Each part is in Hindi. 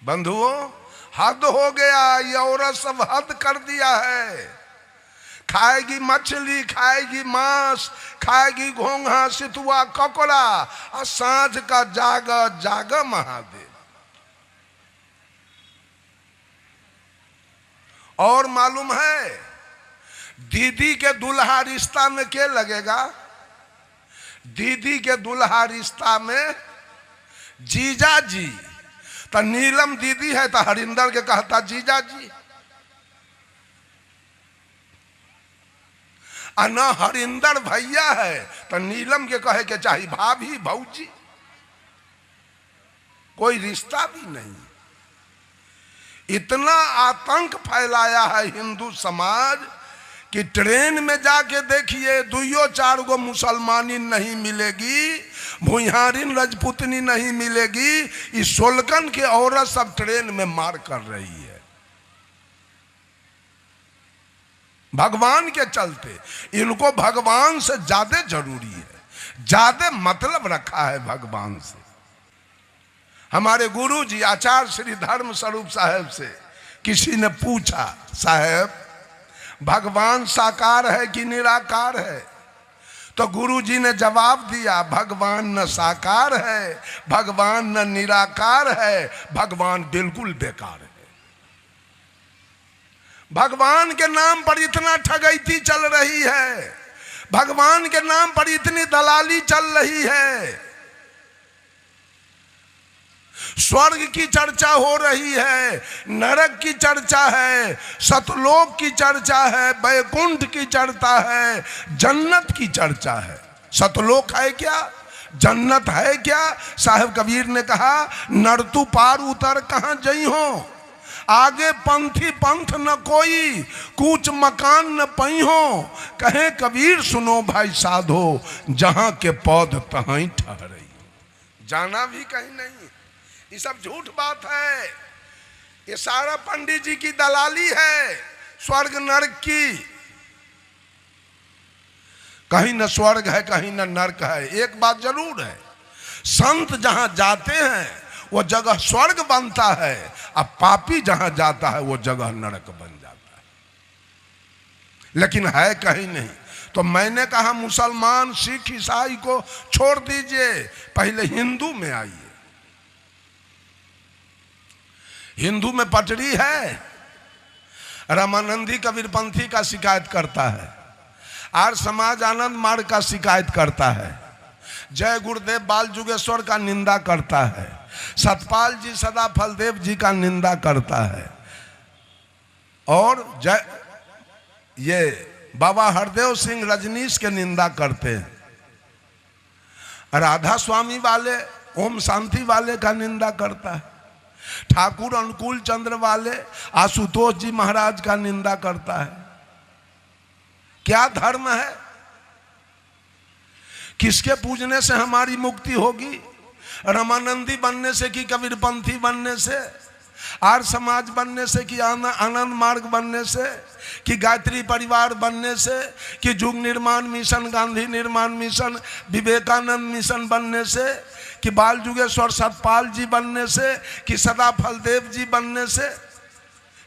बंधुओं, हद हो गया, ये औरत सब हद कर दिया है। खाएगी मछली, खाएगी मांस, खाएगी घोंघा सितुआ ककोड़ा, और सांझ का जागा जागा महादेव। और मालूम है, दीदी के दुल्हा रिश्ता में क्या लगेगा? दीदी के दुल्हा रिश्ता में जीजा जी। तो नीलम दीदी है तो हरिंदर के कहता जीजा जी, और न हरिंदर भैया है तो नीलम के कहे के चाहिए भाभी भौजी। कोई रिश्ता भी नहीं। इतना आतंक फैलाया है हिंदू समाज कि ट्रेन में जाके देखिए, दुइयो चार गो मुसलमानी नहीं मिलेगी, भुइहारिन रजपूतनी नहीं मिलेगी, इस सोलकन की औरत सब ट्रेन में मार कर रही है भगवान के चलते। इनको भगवान से ज्यादा जरूरी है, ज्यादा मतलब रखा है भगवान से। हमारे गुरु जी आचार्य श्री धर्म स्वरूप साहब से किसी ने पूछा, साहब भगवान साकार है कि निराकार है? तो गुरु जी ने जवाब दिया, भगवान न साकार है, भगवान न निराकार है, भगवान बिल्कुल बेकार है। भगवान के नाम पर इतना ठगैती चल रही है, भगवान के नाम पर इतनी दलाली चल रही है। स्वर्ग की चर्चा हो रही है, नरक की चर्चा है, सतलोक की चर्चा है, बैकुंठ की चर्चा है, जन्नत की चर्चा है। सतलोक है क्या? जन्नत है क्या? साहब कबीर ने कहा, नर तू पार उतर कहाँ जई हो, आगे पंथी पंथ न कोई, कूच मकान न पई हो, कहे कबीर सुनो भाई साधो, जहां के पौध तहां ठहरई। जाना भी कहीं नहीं। ये सब झूठ बात है, ये सारा पंडित जी की दलाली है स्वर्ग नरक की। कहीं न स्वर्ग है, कहीं न नरक है। एक बात जरूर है, संत जहां जाते हैं वो जगह स्वर्ग बनता है, अब पापी जहां जाता है वो जगह नरक बन जाता है। लेकिन है कहीं नहीं। तो मैंने कहा मुसलमान सिख ईसाई को छोड़ दीजिए, पहले हिंदू में आइए। हिंदू में पटरी है, रामानंदी कबीरपंथी का शिकायत करता है, आर्य समाज आनंद मार्ग का शिकायत करता है, जय गुरुदेव बाल जुगेश्वर का निंदा करता है, सतपाल जी सदा फलदेव जी का निंदा करता है, और ये बाबा हरदेव सिंह रजनीश के निंदा करते हैं, राधा स्वामी वाले, ओम शांति वाले का निंदा करता है, ठाकुर अनुकूल चंद्र वाले, आशुतोष जी महाराज का निंदा करता है। क्या धर्म है? किसके पूजने से हमारी मुक्ति होगी? रामानंदी बनने से कि कबीरपंथी बनने से, आर्य समाज बनने से कि आनंद मार्ग बनने से, कि गायत्री परिवार बनने से, कि युग निर्माण मिशन, गांधी निर्माण मिशन, विवेकानंद मिशन बनने से, कि बाल जुगेश्वर सतपाल जी बनने से, कि सदा फलदेव जी बनने से,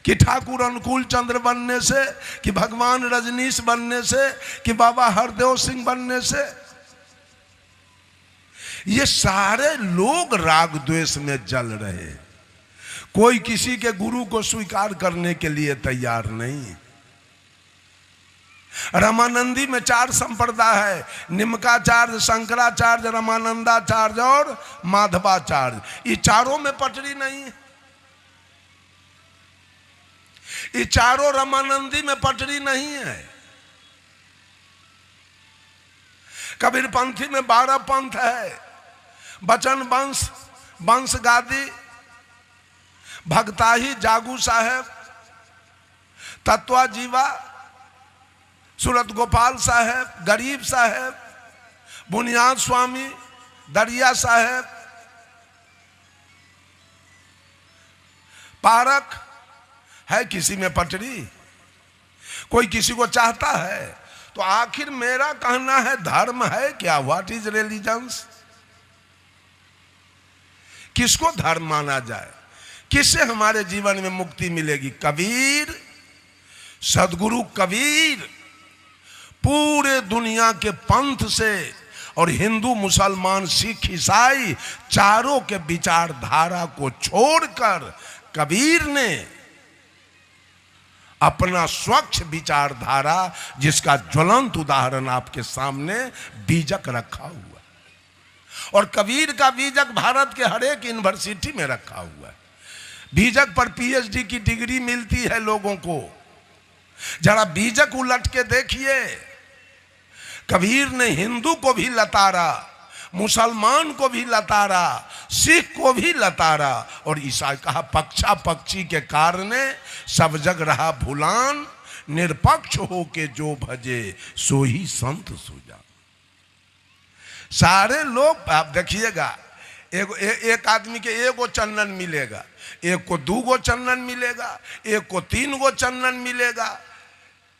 कि ठाकुर अनुकूल चंद्र बनने से, कि भगवान रजनीश बनने से, कि बाबा हरदेव सिंह बनने से? ये सारे लोग राग द्वेष में जल रहे, कोई किसी के गुरु को स्वीकार करने के लिए तैयार नहीं। रामानंदी में 4 संप्रदाय है, निमकाचार्य, शंकराचार्य, रामानंदाचार्य और माधवाचार्य। ये चारों में पटरी नहीं है। ये चारों रामानंदी में पटरी नहीं है। कबीरपंथी में 12 पंथ है, बचन वंश, वंश गादी, भगताही, जागू साहेब, तत्वा जीवा, सूरत गोपाल साहेब, गरीब साहेब, बुनियाद स्वामी, दरिया साहेब, पारक है। किसी में पटरी? कोई किसी को चाहता है? तो आखिर मेरा कहना है, धर्म है क्या? What is religions? किसको धर्म माना जाए? किससे हमारे जीवन में मुक्ति मिलेगी? कबीर, सदगुरु कबीर पूरे दुनिया के पंथ से और हिंदू, मुसलमान, सिख, ईसाई चारों के विचारधारा को छोड़कर कबीर ने अपना स्वच्छ विचारधारा, जिसका ज्वलंत उदाहरण आपके सामने, बीजक रखा हुआ। और कबीर का बीजक भारत के हर एक यूनिवर्सिटी में रखा हुआ है। बीजक पर पीएचडी की डिग्री मिलती है लोगों को। जरा बीजक उलट के देखिए। कबीर ने हिंदू को भी लतारा, मुसलमान को भी लतारा, सिख को भी लतारा, और ईसाई कहा पक्षा पक्षी के कारण सब जग रहा भुलान, निरपक्ष हो के जो भजे सो ही संत सुजा। सारे लोग, आप देखिएगा, एक आदमी के एगो चंदन मिलेगा, एक को 2 गो चंदन मिलेगा, एक को 3 गो चंदन मिलेगा,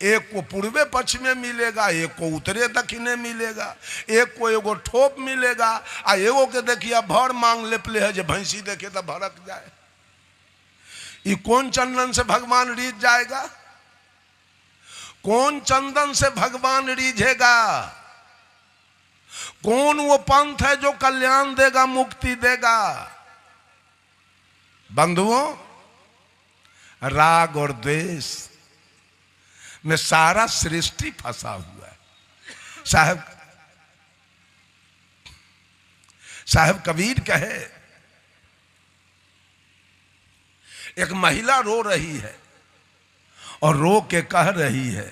एक को पूर्वे पश्चिमे मिलेगा, एक को उत्तरे दक्षिणे मिलेगा, एक को एगो ठोप मिलेगा, आ एगो के देखिए भर मांग लेपले है, जो भैंसी देखे तो भड़क जाए। ये कौन चंदन से भगवान रीझ जाएगा? कौन चंदन से भगवान रीझेगा? कौन वो पंथ है जो कल्याण देगा, मुक्ति देगा? बंधुओं, राग और द्वेष में सारा सृष्टि फंसा हुआ है। साहब कबीर कहे, एक महिला रो रही है और रो के कह रही है,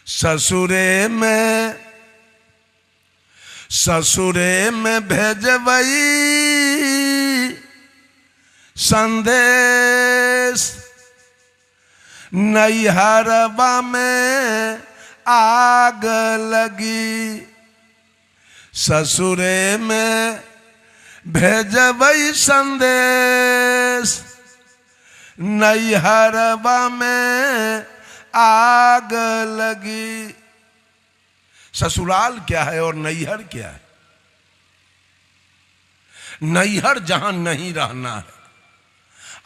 ससुरे में भेजबई संदेश, नैहरबा में आग लगी। ससुरे में भेजबई संदेश, नैहरबा में आग लगी। ससुराल क्या है और नैहर क्या है? नैहर जहां नहीं रहना है।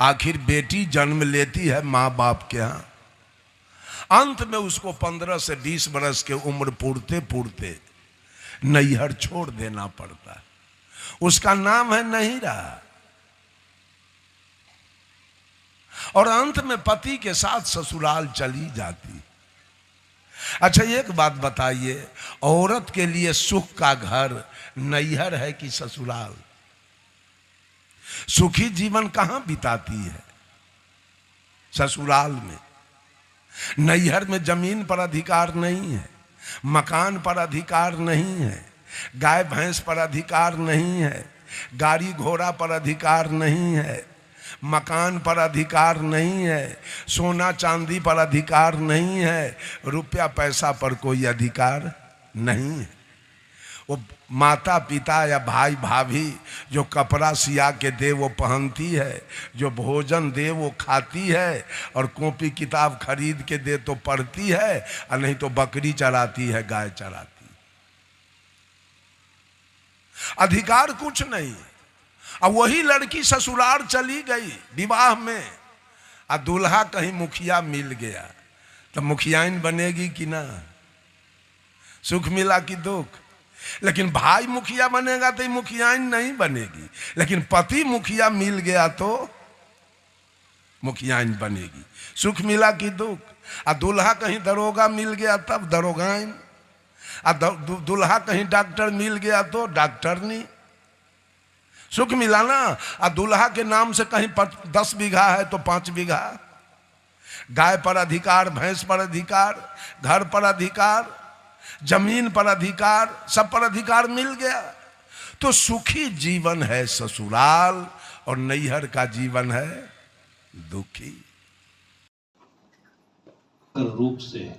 आखिर बेटी जन्म लेती है माँ बाप के यहाँ, अंत में उसको 15 से 20 बरस के उम्र पूरते पूरते नैहर छोड़ देना पड़ता है। उसका नाम है नैहरा। और अंत में पति के साथ ससुराल चली जाती। अच्छा, एक बात बताइए, औरत के लिए सुख का घर नैहर है कि ससुराल? सुखी जीवन कहां बिताती है? ससुराल में। नैहर में जमीन पर अधिकार नहीं है, मकान पर अधिकार नहीं है, गाय भैंस पर अधिकार नहीं है, गाड़ी घोड़ा पर अधिकार नहीं है, मकान पर अधिकार नहीं है, सोना चांदी पर अधिकार नहीं है, रुपया पैसा पर कोई अधिकार नहीं है। वो माता पिता या भाई भाभी जो कपड़ा सिया के दे वो पहनती है, जो भोजन दे वो खाती है, और कॉपी किताब खरीद के दे तो पढ़ती है, और नहीं तो बकरी चराती है, गाय चराती। अधिकार कुछ नहीं। अब वही लड़की ससुराल चली गई विवाह में, और दूल्हा कहीं मुखिया मिल गया तो मुखियाइन बनेगी कि ना? सुख मिला कि दुख? लेकिन भाई मुखिया बनेगा तो मुखियाइन नहीं बनेगी, लेकिन पति मुखिया मिल गया तो मुखियाइन बनेगी। सुख मिला कि दुख? आ दूल्हा कहीं दरोगा मिल गया तब दरोगाइन, आ दूल्हा कहीं डॉक्टर मिल गया तो डॉक्टरनी। सुख मिला ना। आ दूल्हा के नाम से कहीं 10 बीघा है तो 5 बीघा, गाय पर अधिकार, भैंस पर अधिकार, घर पर अधिकार, जमीन पर अधिकार, सब पर अधिकार मिल गया। तो सुखी जीवन है ससुराल, और नैहर का जीवन है दुखी। रूप से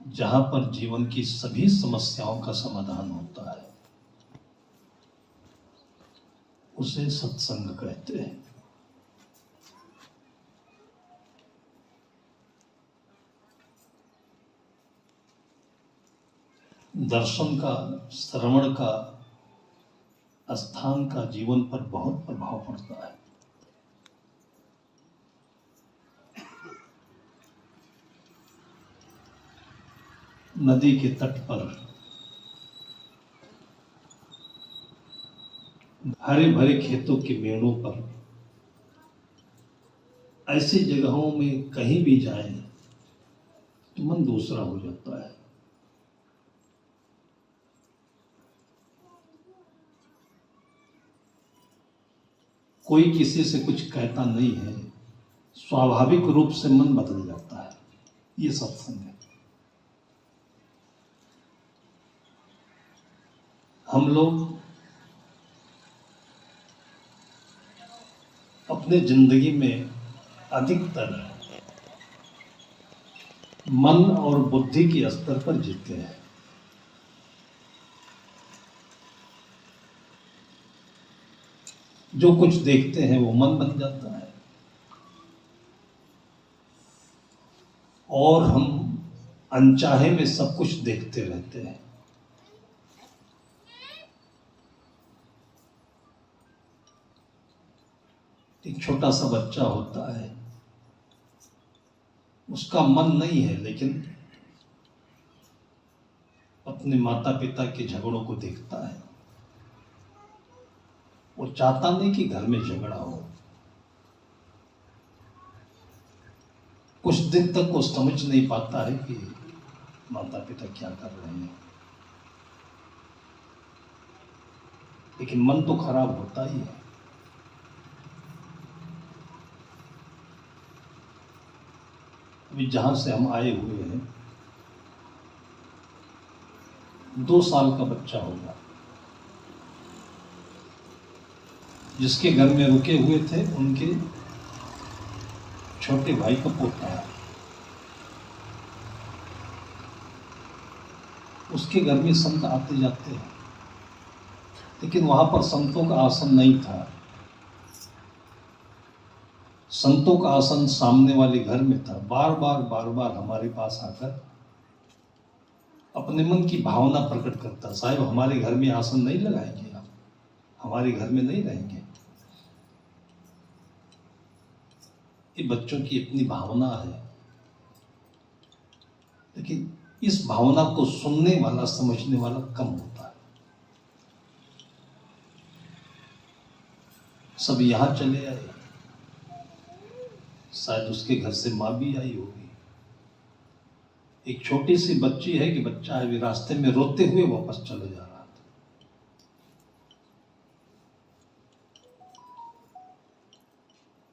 जहां पर जीवन की सभी समस्याओं का समाधान होता है उसे सत्संग कहते हैं। दर्शन का, श्रवण का, स्थान का जीवन पर बहुत प्रभाव पड़ता है। नदी के तट पर हरे भरे खेतों के मेड़ों पर ऐसी जगहों में कहीं भी जाएं तो मन दूसरा हो जाता है। कोई किसी से कुछ कहता नहीं है, स्वाभाविक रूप से मन बदल जाता है। ये सत्संग है। हम लोग अपने जिंदगी में अधिकतर मन और बुद्धि के स्तर पर जीते हैं। जो कुछ देखते हैं वो मन बन जाता है और हम अनचाहे में सब कुछ देखते रहते हैं। एक छोटा सा बच्चा होता है, उसका मन नहीं है, लेकिन अपने माता पिता के झगड़ों को देखता है। वो चाहता नहीं कि घर में झगड़ा हो। कुछ दिन तक वो समझ नहीं पाता है कि माता पिता क्या कर रहे हैं, लेकिन मन तो खराब होता ही है। अभी जहां से हम आए हुए हैं, 2 साल का बच्चा होगा, जिसके घर में रुके हुए थे उनके छोटे भाई का पोता है। उसके घर में संत आते जाते हैं, लेकिन वहां पर संतों का आसन नहीं था। संतों का आसन सामने वाले घर में था। बार बार हमारे पास आकर अपने मन की भावना प्रकट करता, साहब हमारे घर में आसन नहीं लगाएंगे, आप हमारे घर में नहीं रहेंगे। ये बच्चों की अपनी भावना है, लेकिन इस भावना को सुनने वाला, समझने वाला कम होता है। सब यहां चले आए, शायद उसके घर से माँ भी आई होगी। एक छोटी सी बच्ची है कि बच्चा है, रास्ते में रोते हुए वापस चले जा रहा था।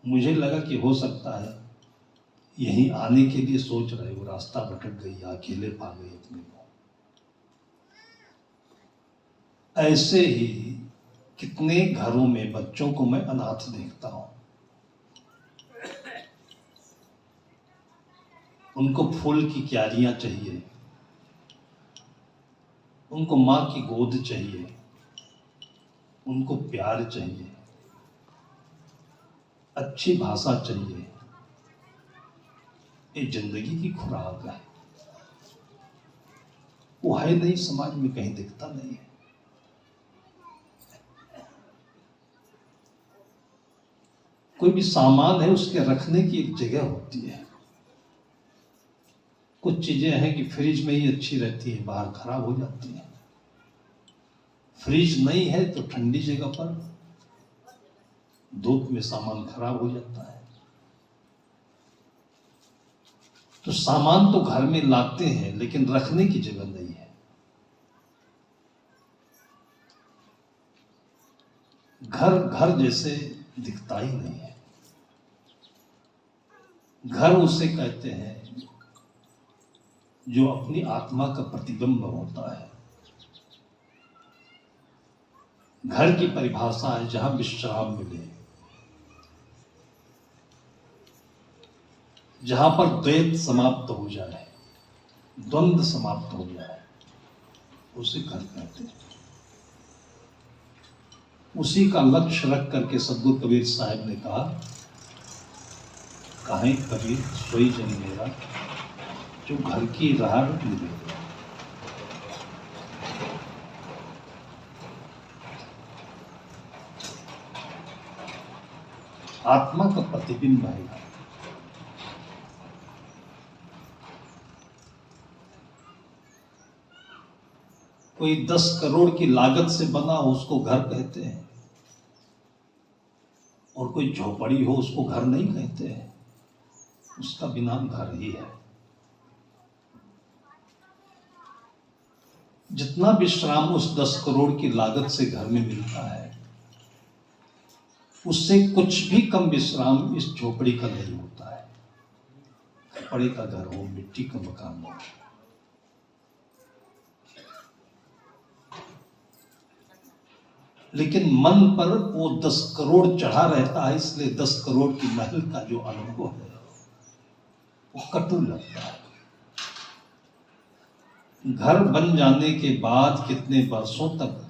मुझे लगा कि हो सकता है यहीं आने के लिए सोच रहे, वो रास्ता भटक गई, अकेले पा गई अपने को। ऐसे ही कितने घरों में बच्चों को मैं अनाथ देखता हूं। उनको फूल की क्यारियां चाहिए, उनको मां की गोद चाहिए, उनको प्यार चाहिए, अच्छी भाषा चाहिए। ये जिंदगी की खुराक है। वो है नहीं, समाज में कहीं दिखता नहीं है। कोई भी सामान है, उसके रखने की एक जगह होती है। कुछ चीजें हैं कि फ्रिज में ही अच्छी रहती है, बाहर खराब हो जाती है। फ्रिज नहीं है तो ठंडी जगह पर धूप में सामान खराब हो जाता है। तो सामान तो घर में लाते हैं, लेकिन रखने की जगह नहीं है। घर घर जैसे दिखता ही नहीं है। घर उसे कहते हैं जो अपनी आत्मा का प्रतिबिंब होता है। घर की परिभाषा है जहां विश्राम मिले, जहां पर द्वैत समाप्त हो जाए, द्वंद्व समाप्त हो जाए, उसे घर कहते हैं। उसी का लक्ष्य रख करके सद्गुरु कबीर साहब ने कहा, काहे कबीर सोई जन मेरा, जो घर की राह निभे। आत्मा का प्रतिबिंब आएगा। कोई 10 करोड़ की लागत से बना हो उसको घर कहते हैं, और कोई झोपड़ी हो उसको घर नहीं कहते हैं, उसका भी नाम घर ही है। जितना विश्राम उस 10 करोड़ की लागत से घर में मिलता है, उससे कुछ भी कम विश्राम इस झोपड़ी का नहीं होता है। कपड़े का घर हो, मिट्टी का मकान हो। लेकिन मन पर वो 10 करोड़ चढ़ा रहता है, इसलिए 10 करोड़ की महल का जो अनुभव है वो कटु लगता है। घर बन जाने के बाद कितने वर्षों तक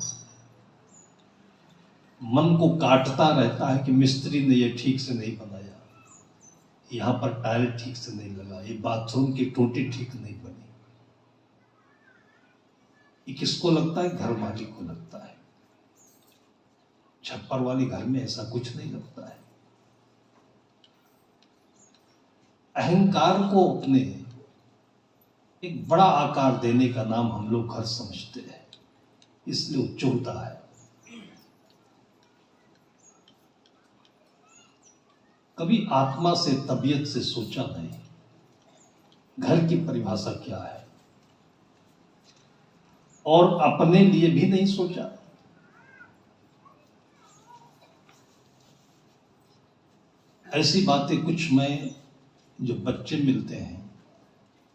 मन को काटता रहता है कि मिस्त्री ने ये ठीक से नहीं बनाया, यहां पर टाइल ठीक से नहीं लगा, ये बाथरूम की टोटी ठीक नहीं बनी। ये किसको लगता है? घर मालिक को लगता है। छप्पर वाली घर में ऐसा कुछ नहीं लगता है। अहंकार को अपने एक बड़ा आकार देने का नाम हम लोग घर समझते हैं, इसलिए उच्च होता है। कभी आत्मा से, तबीयत से सोचा नहीं घर की परिभाषा क्या है, और अपने लिए भी नहीं सोचा। ऐसी बातें कुछ में जो बच्चे मिलते हैं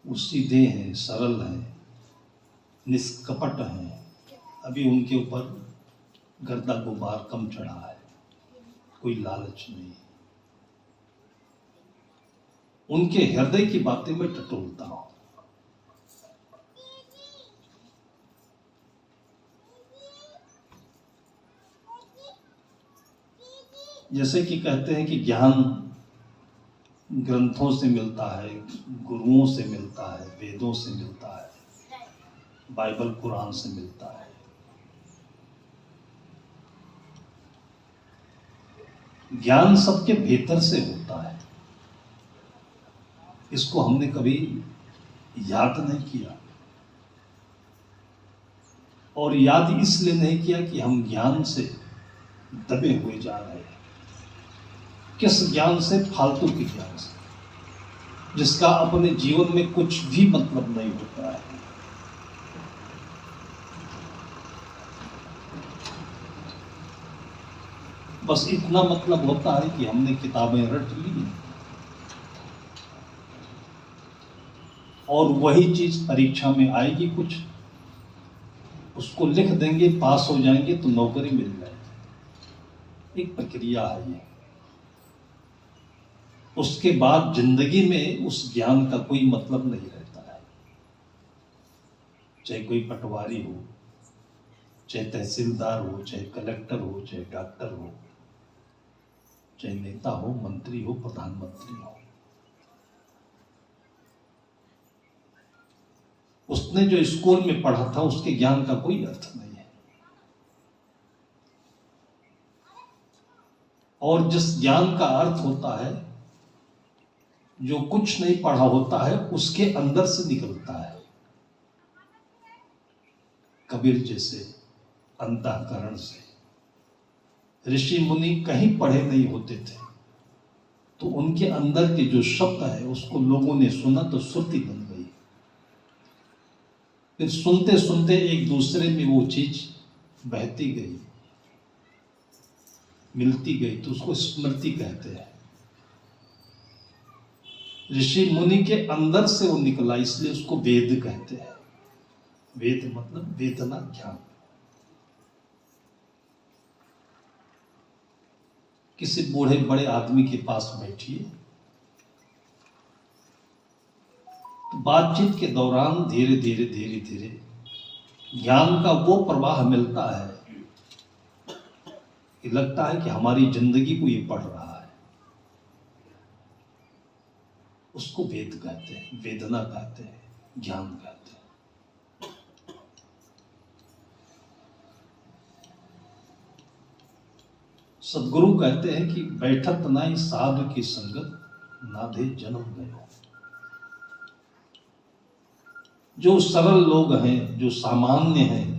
वो सीधे हैं, सरल हैं, निष्कपट हैं। अभी उनके ऊपर गर्दा गुबार कम चढ़ा है, कोई लालच नहीं। उनके हृदय की बातें मैं टटोलता हूं। जैसे कि कहते हैं कि ज्ञान ग्रंथों से मिलता है, गुरुओं से मिलता है, वेदों से मिलता है, बाइबल कुरान से मिलता है। ज्ञान सबके भीतर से होता है, इसको हमने कभी याद नहीं किया, और याद इसलिए नहीं किया कि हम ज्ञान से दबे हुए जा रहे हैं। किस ज्ञान से? फालतू के ज्ञान से, जिसका अपने जीवन में कुछ भी मतलब नहीं होता है। बस इतना मतलब होता है कि हमने किताबें रट ली और वही चीज परीक्षा में आएगी, कुछ उसको लिख देंगे, पास हो जाएंगे तो नौकरी मिल जाएगी। एक प्रक्रिया है ये। उसके बाद जिंदगी में उस ज्ञान का कोई मतलब नहीं रहता है। चाहे कोई पटवारी हो, चाहे तहसीलदार हो, चाहे कलेक्टर हो, चाहे डॉक्टर हो, चाहे नेता हो, मंत्री हो, प्रधानमंत्री हो, उसने जो स्कूल में पढ़ा था उसके ज्ञान का कोई अर्थ नहीं है। और जिस ज्ञान का अर्थ होता है, जो कुछ नहीं पढ़ा होता है, उसके अंदर से निकलता है। कबीर जैसे अंतःकरण से। ऋषि मुनि कहीं पढ़े नहीं होते थे, तो उनके अंदर के जो शब्द है उसको लोगों ने सुना तो श्रुति बन गई। फिर सुनते सुनते एक दूसरे में वो चीज बहती गई, मिलती गई, तो उसको स्मृति कहते हैं। ऋषि मुनि के अंदर से वो निकला, इसलिए उसको वेद कहते हैं। वेद मतलब वेदना ज्ञान। किसी बूढ़े बड़े आदमी के पास बैठिए, तो बातचीत के दौरान धीरे धीरे धीरे धीरे ज्ञान का वो प्रवाह मिलता है कि लगता है कि हमारी जिंदगी को ये पढ़ रहा है। उसको वेद कहते हैं, वेदना कहते हैं, ज्ञान कहते हैं। सदगुरु कहते हैं कि बैठत नाई साधु की संगत, नाधे जन्म गयो। जो सरल लोग हैं, जो सामान्य हैं,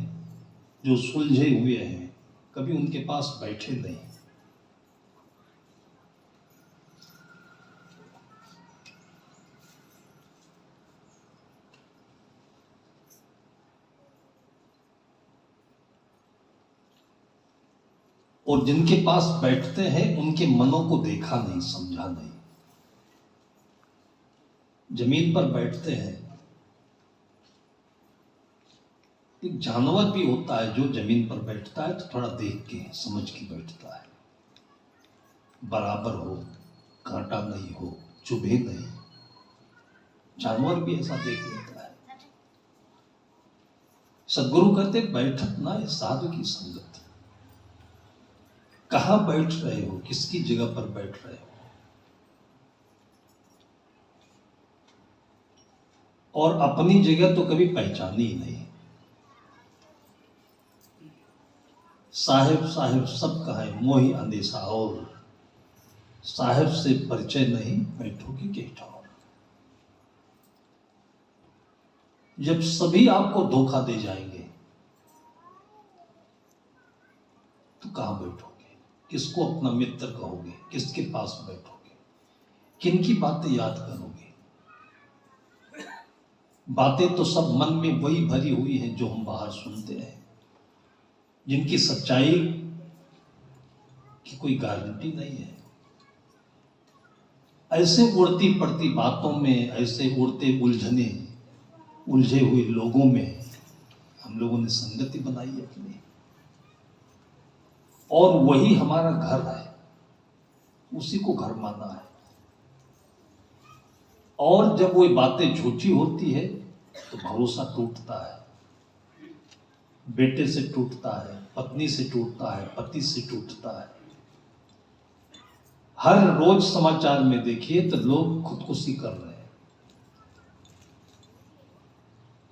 जो सुलझे हुए हैं, कभी उनके पास बैठे नहीं। और जिनके पास बैठते हैं उनके मनों को देखा नहीं, समझा नहीं। जमीन पर बैठते हैं, एक जानवर भी होता है जो जमीन पर बैठता है तो थोड़ा देख के समझ के बैठता है, बराबर हो, कांटा नहीं हो, चुभे नहीं। जानवर भी ऐसा देख लेता है। सदगुरु कहते बैठत ना ये साधु की संगत। कहां बैठ रहे हो, किसकी जगह पर बैठ रहे हो, और अपनी जगह तो कभी पहचानी ही नहीं। साहेब साहेब सब कहे मोहि अंदेशा, और साहेब से परिचय नहीं, बैठोगे के ठौर। जब सभी आपको धोखा दे जाएंगे तो कहां बैठोगे, किसको अपना मित्र कहोगे, किसके पास बैठोगे, किनकी बातें याद करोगे। बातें तो सब मन में वही भरी हुई हैं जो हम बाहर सुनते हैं, जिनकी सच्चाई की कोई गारंटी नहीं है। ऐसे उड़ती पड़ती बातों में, ऐसे उड़ते उलझे हुए लोगों में हम लोगों ने संगति बनाई अपनी, और वही हमारा घर है, उसी को घर माना है। और जब वो बातें झूठी होती है तो भरोसा टूटता है, बेटे से टूटता है, पत्नी से टूटता है, पति से टूटता है। हर रोज समाचार में देखिए तो लोग खुदकुशी कर रहे हैं।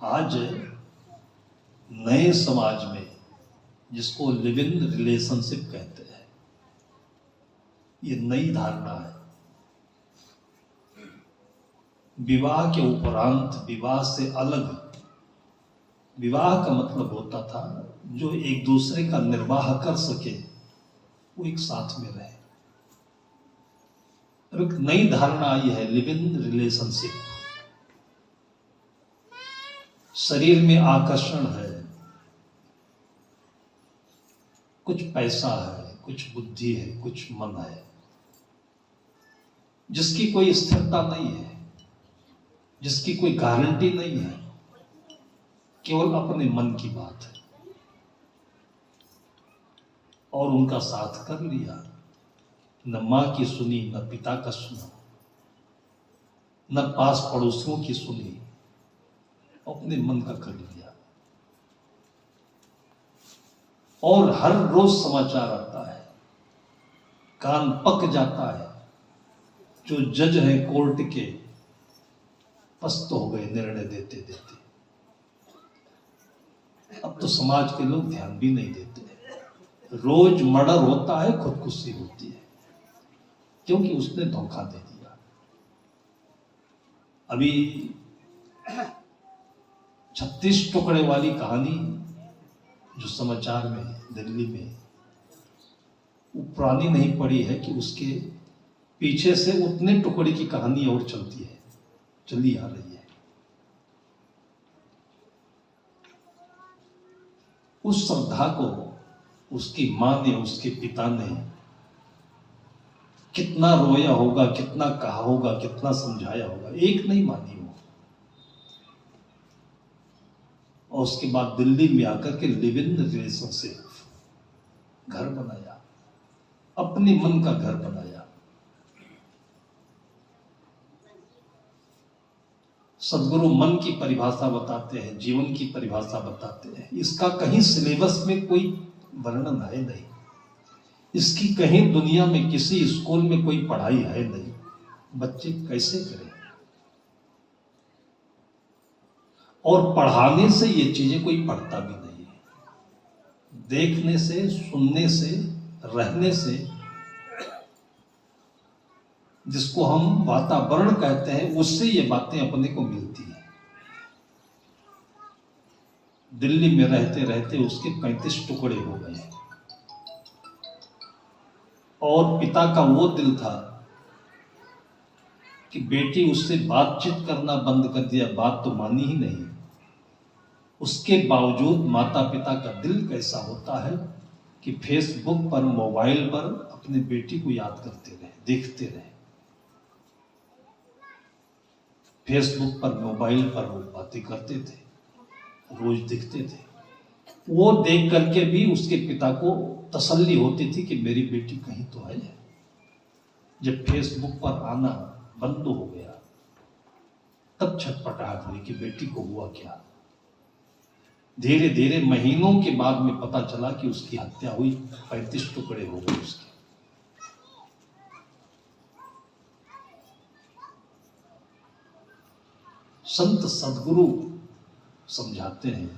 आज नए समाज में, जिसको लिव इन रिलेशनशिप कहते हैं, ये नई धारणा है। विवाह के उपरांत, विवाह से अलग, विवाह का मतलब होता था जो एक दूसरे का निर्वाह कर सके वो एक साथ में रहे। अब एक नई धारणा आई है, लिव इन रिलेशनशिप। शरीर में आकर्षण है, कुछ पैसा है, कुछ बुद्धि है, कुछ मन है, जिसकी कोई स्थिरता नहीं है, जिसकी कोई गारंटी नहीं है, केवल अपने मन की बात है। और उनका साथ कर लिया, न मां की सुनी, न पिता का सुना, न पास पड़ोसियों की सुनी, अपने मन का कर लिया। और हर रोज समाचार आता है, कान पक जाता है। जो जज हैं कोर्ट के, पस्त हो गए निर्णय देते देते। अब तो समाज के लोग ध्यान भी नहीं देते। रोज मर्डर होता है, खुदकुशी होती है, क्योंकि उसने धोखा दे दिया। अभी 36 टुकड़े वाली कहानी जो समाचार में दिल्ली में, वो पुरानी नहीं पड़ी है कि उसके पीछे से उतने टुकड़े की कहानी और चलती है, चली आ रही है। उस श्रद्धा को उसकी मां ने, उसके पिता ने कितना रोया होगा, कितना कहा होगा, कितना समझाया होगा, एक नहीं मानी वो। और उसके बाद दिल्ली में आकर के लिव इन रिलेशनशिप घर बनाया, अपने मन का घर बनाया। सदगुरु मन की परिभाषा बताते हैं, जीवन की परिभाषा बताते हैं। इसका कहीं सिलेबस में कोई वर्णन है नहीं, इसकी कहीं दुनिया में किसी स्कूल में कोई पढ़ाई है नहीं। बच्चे कैसे करें? और पढ़ाने से ये चीजें कोई पढ़ता भी नहीं है, देखने से, सुनने से, रहने से, जिसको हम वातावरण कहते हैं, उससे ये बातें अपने को मिलती हैं। दिल्ली में रहते रहते उसके 35 टुकड़े हो गए और पिता का वो दिल था कि बेटी उससे बातचीत करना बंद कर दिया, बात तो मानी ही नहीं। उसके बावजूद माता पिता का दिल कैसा होता है कि फेसबुक पर, मोबाइल पर अपने बेटी को याद करते रहे, देखते रहे। फेसबुक पर, मोबाइल पर वो बातें करते थे, रोज दिखते थे। वो देख करके भी उसके पिता को तसल्ली होती थी कि मेरी बेटी कहीं तो है। जब फेसबुक पर आना बंद हो गया तब छटपटाहट हुई कि बेटी को हुआ क्या। धीरे धीरे महीनों के बाद में पता चला कि उसकी हत्या हुई, 35 टुकड़े हो गए उसके। संत सदगुरु समझाते हैं,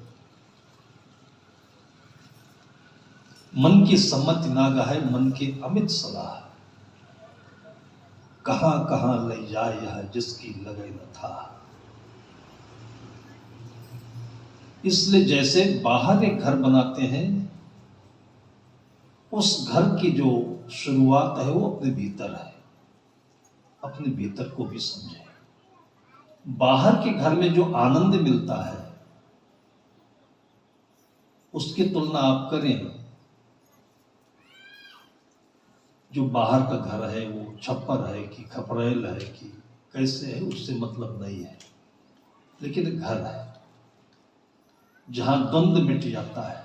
मन की सम्मति ना गाहे मन की अमित सलाह, कहां कहां ले जाए यह जिसकी लगे न था। इसलिए जैसे बाहर एक घर बनाते हैं, उस घर की जो शुरुआत है वो अपने भीतर है, अपने भीतर को भी समझे। बाहर के घर में जो आनंद मिलता है उसकी तुलना आप करें, जो बाहर का घर है वो छप्पर है कि खपरेल है कि कैसे है, उससे मतलब नहीं है। लेकिन घर है जहां द्वंद्व मिट जाता है,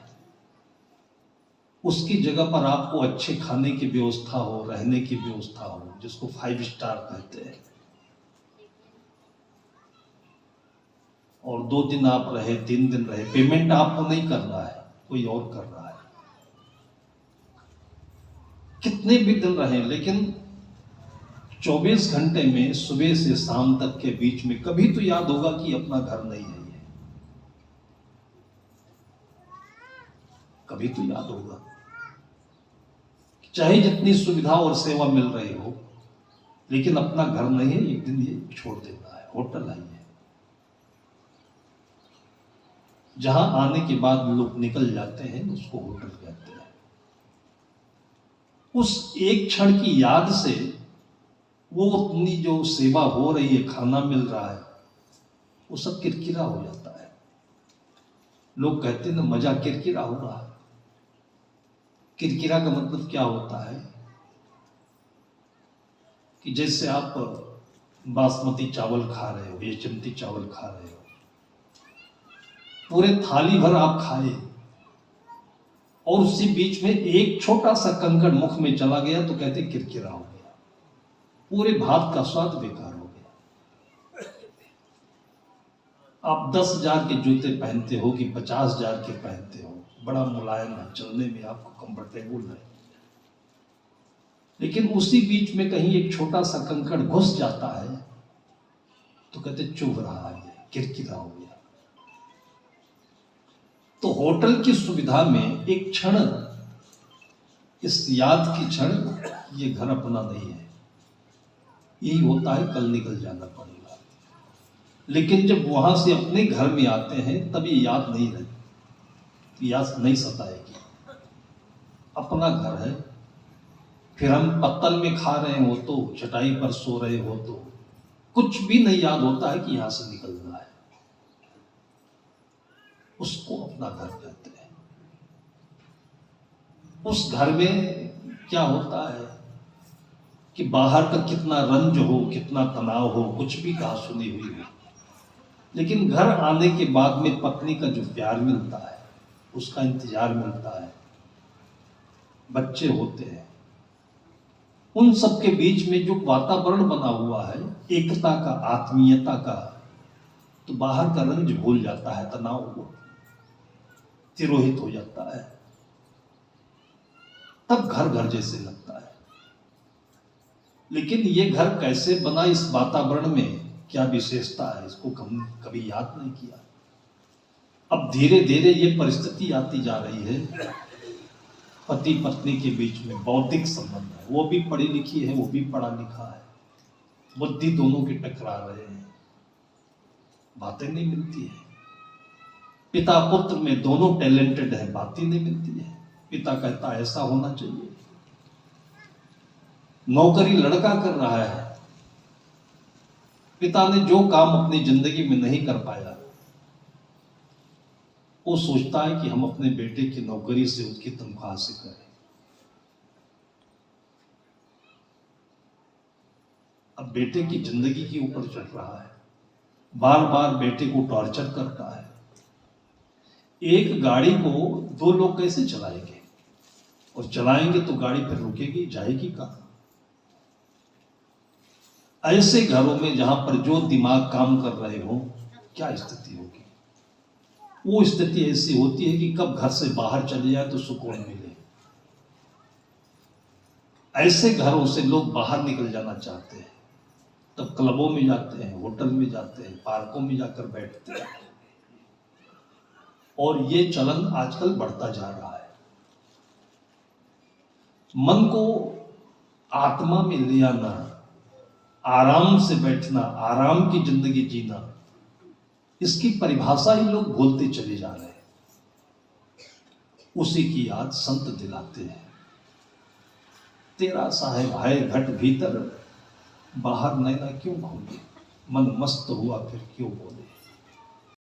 उसकी जगह पर आपको अच्छे खाने की व्यवस्था हो, रहने की व्यवस्था हो, जिसको 5 स्टार कहते हैं, और 2 दिन आप रहे, 3 दिन रहे, पेमेंट आपको नहीं कर रहा है, कोई और कर रहा है। कितने भी दिन रहे, लेकिन 24 घंटे में सुबह से शाम तक के बीच में कभी तो याद होगा कि अपना घर नहीं है ये, कभी तो याद होगा। चाहे जितनी सुविधा और सेवा मिल रही हो, लेकिन अपना घर नहीं है, एक दिन ये छोड़ देता है। होटल है ये, जहां आने के बाद लोग निकल जाते हैं, उसको होटल कहते हैं। उस एक क्षण की याद से वो अपनी जो सेवा हो रही है, खाना मिल रहा है, वो सब किरकिरा हो जाता है। लोग कहते हैं ना, मजा किरकिरा हो रहा है। किरकिरा का मतलब क्या होता है कि जैसे आप बासमती चावल खा रहे हो, चमती चावल खा रहे हो, पूरे थाली भर आप खाए और उसी बीच में एक छोटा सा कंकड़ मुख में चला गया तो कहते किरकिरा हो गया, पूरे भात का स्वाद बेकार हो गया। आप 10,000 के जूते पहनते हो कि 50,000 के पहनते हो, बड़ा मुलायम है, चलने में आपको कंफर्टेबल है, लेकिन उसी बीच में कहीं एक छोटा सा कंकड़ घुस जाता है तो कहते चुभ रहा है, किरकिरा हो गया। तो होटल की सुविधा में एक क्षण, इस याद की क्षण, ये घर अपना नहीं है, यही होता है, कल निकल जाना पड़ेगा। लेकिन जब वहां से अपने घर में आते हैं तब ये याद नहीं रहती, याद नहीं सताएगी। अपना घर है, फिर हम पत्तल में खा रहे हो तो, चटाई पर सो रहे हो तो, कुछ भी नहीं याद होता है कि यहां से निकलना है। उसको अपना घर कहते हैं। उस घर में क्या होता है कि बाहर का कितना रंज हो, कितना तनाव हो, कुछ भी कहा सुनी हुई हो, लेकिन घर आने के बाद में पत्नी का जो प्यार मिलता है, उसका इंतजार मिलता है, बच्चे होते हैं, उन सब के बीच में जो वातावरण बना हुआ है, एकता का, आत्मीयता का, तो बाहर का रंज भूल जाता है, तनाव हो, तिरोहित हो जाता है, तब घर घर जैसे लगता है। लेकिन ये घर कैसे बना, इस वातावरण में क्या विशेषता है, इसको कभी याद नहीं किया। अब धीरे धीरे ये परिस्थिति आती जा रही है पति पत्नी के बीच में बौद्धिक संबंध है, वो भी पढ़ी लिखी है, वो भी पढ़ा लिखा है, बुद्धि दोनों की टकरा रहे हैं, बातें नहीं मिलती है। पिता पुत्र में दोनों टैलेंटेड है, बातें नहीं मिलती है। पिता कहता ऐसा होना चाहिए, नौकरी लड़का कर रहा है, पिता ने जो काम अपनी जिंदगी में नहीं कर पाया वो सोचता है कि हम अपने बेटे की नौकरी से, उसकी तनख्वाह से करें। अब बेटे की जिंदगी के ऊपर चढ़ रहा है, बार बार बेटे को टॉर्चर करता है। एक गाड़ी को दो लोग कैसे चलाएंगे, और चलाएंगे तो गाड़ी फिर रुकेगी, जाएगी कहां? ऐसे घरों में जहां पर जो दिमाग काम कर रहे हो, क्या स्थिति होगी? वो स्थिति ऐसी होती है कि कब घर से बाहर चले जाए तो सुकून मिले। ऐसे घरों से लोग बाहर निकल जाना चाहते हैं, तब क्लबों में जाते हैं, होटल में जाते हैं, पार्कों में जाकर बैठते हैं, और ये चलन आजकल बढ़ता जा रहा है। मन को आत्मा में ले आना, आराम से बैठना, आराम की जिंदगी जीना, इसकी परिभाषा ही लोग भूलते चले जा रहे हैं। उसी की याद संत दिलाते हैं। तेरा साहेब है घट भीतर, बाहर नैना क्यों खोले, मन मस्त हुआ फिर क्यों बोले।